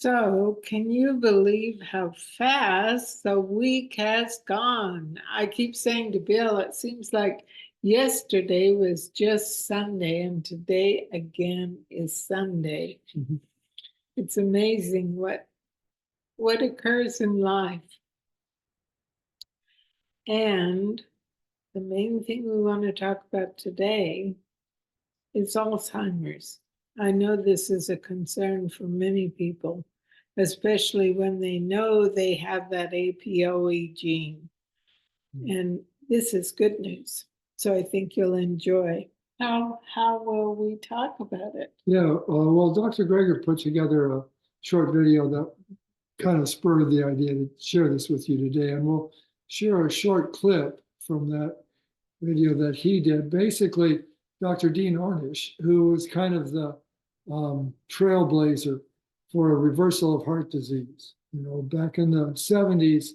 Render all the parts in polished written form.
So, can you believe how fast the week has gone? I keep saying to Bill, it seems like yesterday was just Sunday, and today again is Sunday. It's amazing what occurs in life. And the main thing we want to talk about today is Alzheimer's. I know this is a concern for many people, especially when they know they have that APOE gene. And this is good news. So I think you'll enjoy. How will we talk about it? Yeah, well, Dr. Greger put together a short video that kind of spurred the idea to share this with you today. And we'll share a short clip from that video that he did. Basically, Dr. Dean Ornish, who was kind of the trailblazer for a reversal of heart disease. You know, back in the 70s,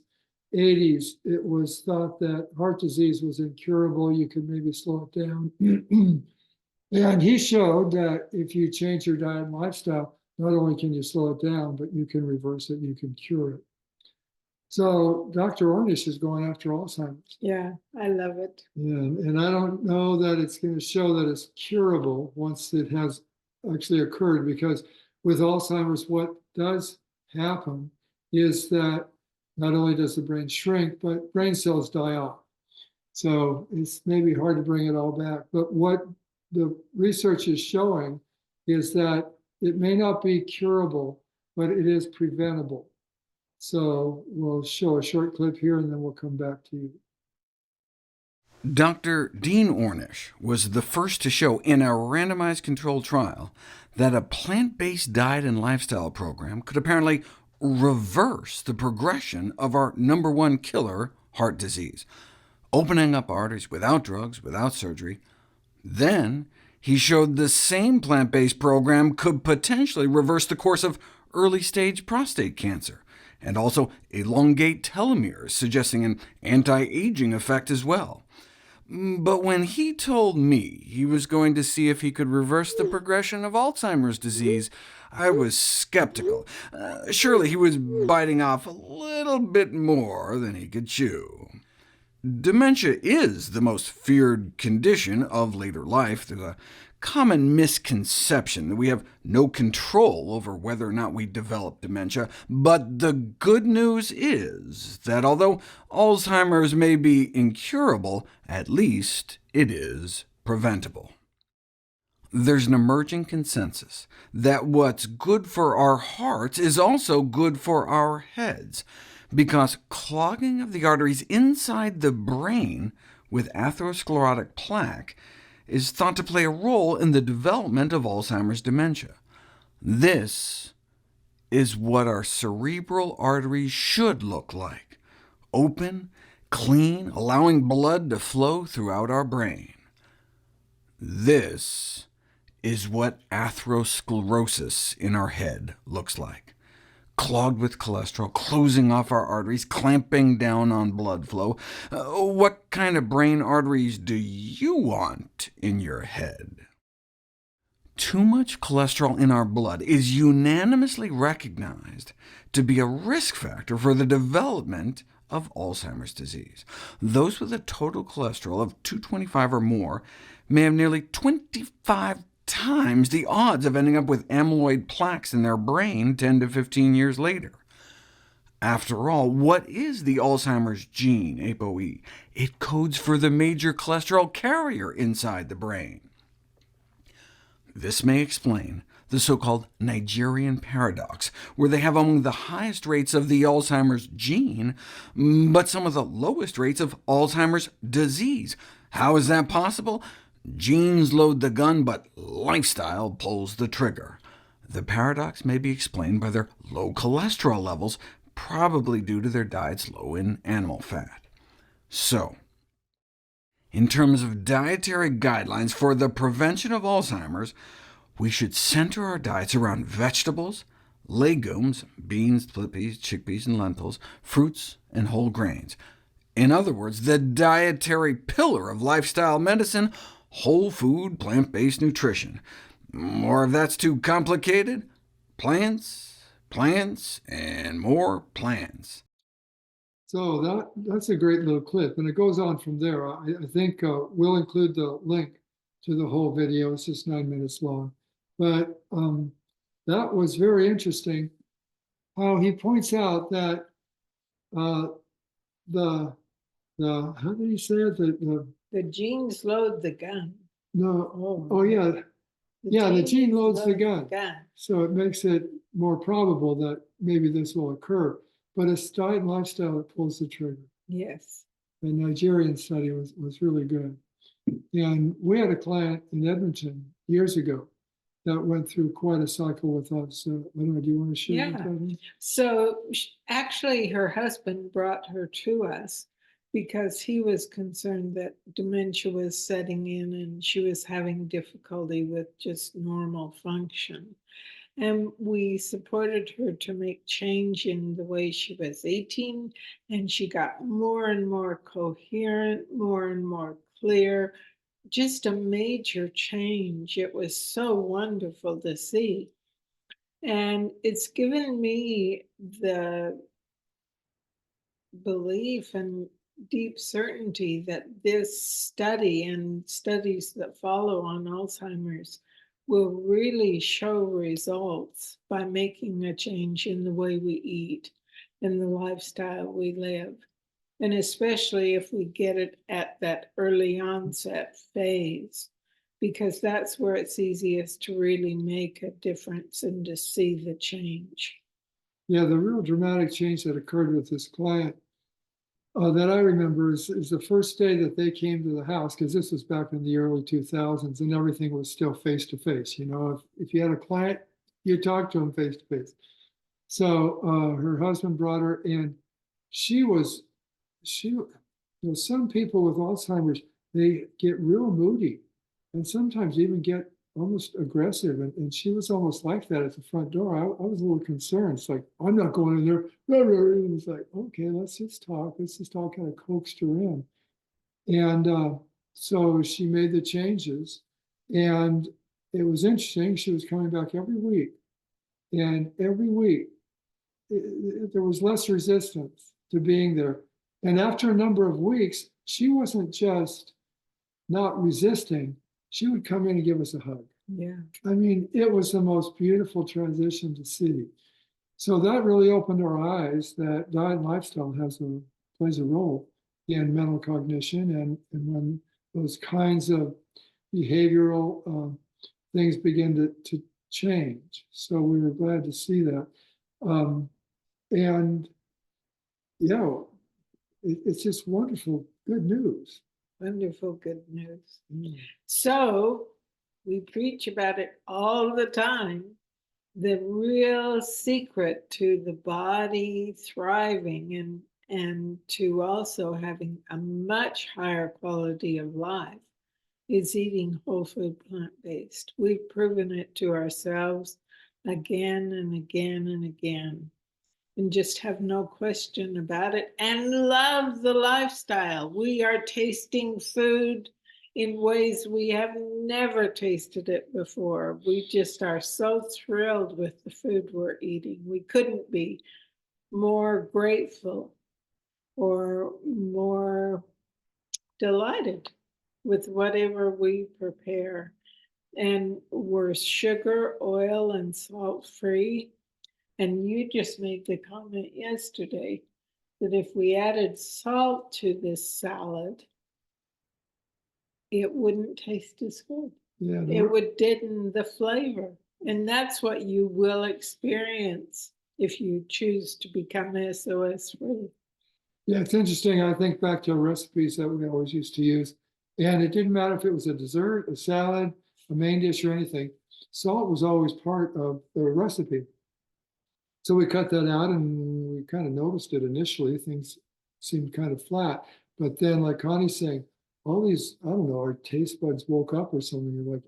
80s, it was thought that heart disease was incurable. You could maybe slow it down. And he showed that if you change your diet and lifestyle, not only can you slow it down, but you can reverse it, you can cure it. So Dr. Ornish is going after Alzheimer's. Yeah, I love it. Yeah, and I don't know that it's going to show that it's curable once it has actually occurred, because with Alzheimer's, what does happen is that not only does the brain shrink, but brain cells die off. So it's maybe hard to bring it all back. But what the research is showing is that it may not be curable, but it is preventable. So we'll show a short clip here and then we'll come back to you. Dr. Dean Ornish was the first to show in a randomized controlled trial that a plant-based diet and lifestyle program could apparently reverse the progression of our #1 killer, heart disease, opening up arteries without drugs, without surgery. Then he showed the same plant-based program could potentially reverse the course of early-stage prostate cancer, and also elongate telomeres, suggesting an anti-aging effect as well. But when he told me he was going to see if he could reverse the progression of Alzheimer's disease, I was skeptical. Surely he was biting off a little bit more than he could chew. Dementia is the most feared condition of later life. There's a common misconception that we have no control over whether or not we develop dementia, but the good news is that although Alzheimer's may be incurable, at least it is preventable. There's an emerging consensus that what's good for our hearts is also good for our heads, because clogging of the arteries inside the brain with atherosclerotic plaque is thought to play a role in the development of Alzheimer's dementia. This is what our cerebral arteries should look like: open, clean, allowing blood to flow throughout our brain. This is what atherosclerosis in our head looks like: clogged with cholesterol, closing off our arteries, clamping down on blood flow. What kind of brain arteries do you want in your head? Too much cholesterol in our blood is unanimously recognized to be a risk factor for the development of Alzheimer's disease. Those with a total cholesterol of 225 or more may have nearly 25 times the odds of ending up with amyloid plaques in their brain 10 to 15 years later. After all, what is the Alzheimer's gene, ApoE? It codes for the major cholesterol carrier inside the brain. This may explain the so-called Nigerian paradox, where they have among the highest rates of the Alzheimer's gene, but some of the lowest rates of Alzheimer's disease. How is that possible? Genes load the gun, but lifestyle pulls the trigger. The paradox may be explained by their low cholesterol levels, probably due to their diets low in animal fat. So, in terms of dietary guidelines for the prevention of Alzheimer's, we should center our diets around vegetables, legumes, beans, split peas, chickpeas, and lentils, fruits, and whole grains. In other words, the dietary pillar of lifestyle medicine: whole food, plant-based nutrition. Or if that's too complicated, plants, plants and more plants. So that's a great little clip, and it goes on from there. I think we'll include the link to the whole video. It's just 9 minutes long, but that was very interesting. How he points out that the how did he say it? The genes load the gun. The gene loads the gun. So it makes it more probable that maybe this will occur. But it's diet and lifestyle that pulls the trigger. Yes. The Nigerian study was really good. And we had a client in Edmonton years ago that went through quite a cycle with us. I don't know, do you want to share with that? So actually, her husband brought her to us because he was concerned that dementia was setting in and she was having difficulty with just normal function. And we supported her to make change in the way she was eating, and she got more and more coherent, more and more clear, just a major change. It was so wonderful to see. And it's given me the belief and deep certainty that this study and studies that follow on Alzheimer's will really show results by making a change in the way we eat and the lifestyle we live. And especially if we get it at that early onset phase, because that's where it's easiest to really make a difference and to see the change. Yeah, the real dramatic change that occurred with this client that I remember is the first day that they came to the house, because this was back in the early 2000s and everything was still face-to-face. You know, if you had a client, you talked to them face-to-face. So her husband brought her in. Some people with Alzheimer's, they get real moody and sometimes even get almost aggressive. And she was almost like that at the front door. I was a little concerned. It's like, I'm not going in there. And it's like, okay, let's just talk. Kind of coaxed her in. And so she made the changes. And it was interesting. She was coming back every week. And every week, there was less resistance to being there. And after a number of weeks, she wasn't just not resisting. She would come in and give us a hug. Yeah. I mean, it was the most beautiful transition to see. So that really opened our eyes that diet and lifestyle plays a role in mental cognition. And when those kinds of behavioral things begin to change. So we were glad to see that. And yeah, it's just wonderful, good news. Wonderful good news. So we preach about it all the time. The real secret to the body thriving and to also having a much higher quality of life is eating whole food plant-based. We've proven it to ourselves again and again and again, and just have no question about it, and love the lifestyle. We are tasting food in ways we have never tasted it before. We just are so thrilled with the food we're eating. We couldn't be more grateful or more delighted with whatever we prepare. And we're sugar, oil, and salt free. And you just made the comment yesterday that if we added salt to this salad, it wouldn't taste as good. Yeah, It would deaden the flavor. And that's what you will experience if you choose to become SOS free. Yeah, it's interesting. I think back to recipes that we always used to use. And it didn't matter if it was a dessert, a salad, a main dish, or anything. Salt was always part of the recipe. So we cut that out and we kind of noticed it initially. Things seemed kind of flat. But then, like Connie's saying, all these, I don't know, our taste buds woke up or something.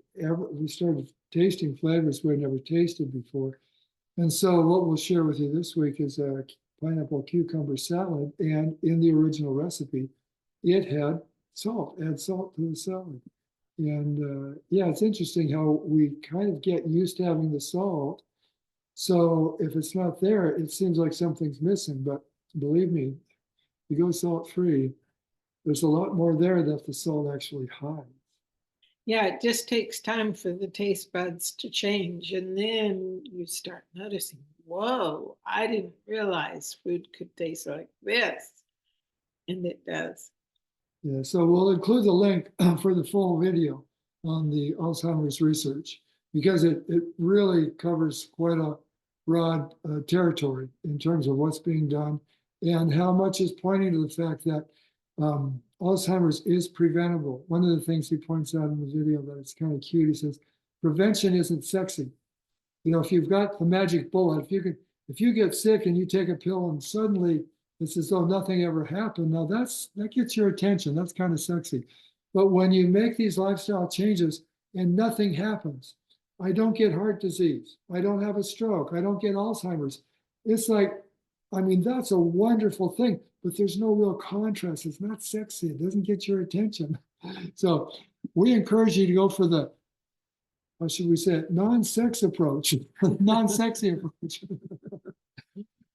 We started tasting flavors we had never tasted before. And so what we'll share with you this week is a pineapple cucumber salad. And in the original recipe, it had salt, add salt to the salad. And yeah, it's interesting how we kind of get used to having the salt. So if it's not there, it seems like something's missing. But believe me, you go salt free, there's a lot more there that the salt actually hides. Yeah, it just takes time for the taste buds to change. And then you start noticing, whoa, I didn't realize food could taste like this. And it does. Yeah, so we'll include the link for the full video on the Alzheimer's research because it really covers quite a broad territory in terms of what's being done and how much is pointing to the fact that Alzheimer's is preventable. One of the things he points out in the video that it's kind of cute, he says, prevention isn't sexy. You know, if you've got the magic bullet, if you get sick and you take a pill and suddenly it's as though nothing ever happened, now that gets your attention. That's kind of sexy. But when you make these lifestyle changes and nothing happens, I don't get heart disease, I don't have a stroke, I don't get Alzheimer's. It's like, I mean, that's a wonderful thing, but there's no real contrast. It's not sexy. It doesn't get your attention. So we encourage you to go for the, how should we say it, non-sex approach, non-sexy approach.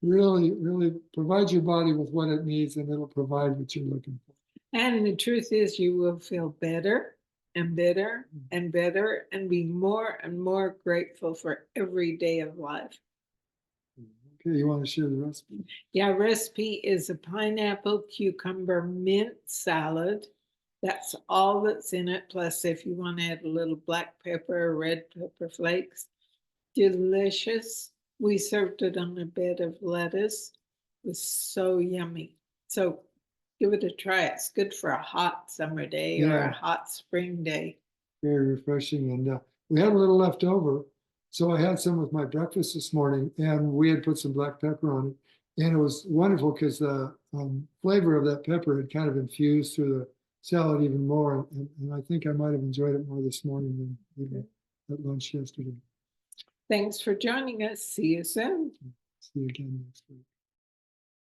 Really provide your body with what it needs and it'll provide what you're looking for. And the truth is, you will feel better and better and better and be more and more grateful for every day of life. Okay, you want to share the recipe? Yeah, recipe is a pineapple, cucumber, mint salad. That's all that's in it. Plus, if you want to add a little black pepper or red pepper flakes, delicious. We served it on a bed of lettuce. It was so yummy. So give it a try. It's good for a hot summer day or Yeah. a hot spring day. Very refreshing. And we had a little left over. So I had some with my breakfast this morning and we had put some black pepper on it. And it was wonderful because the flavor of that pepper had kind of infused through the salad even more. And I think I might have enjoyed it more this morning than even at lunch yesterday. Thanks for joining us. See you soon. See you again next week.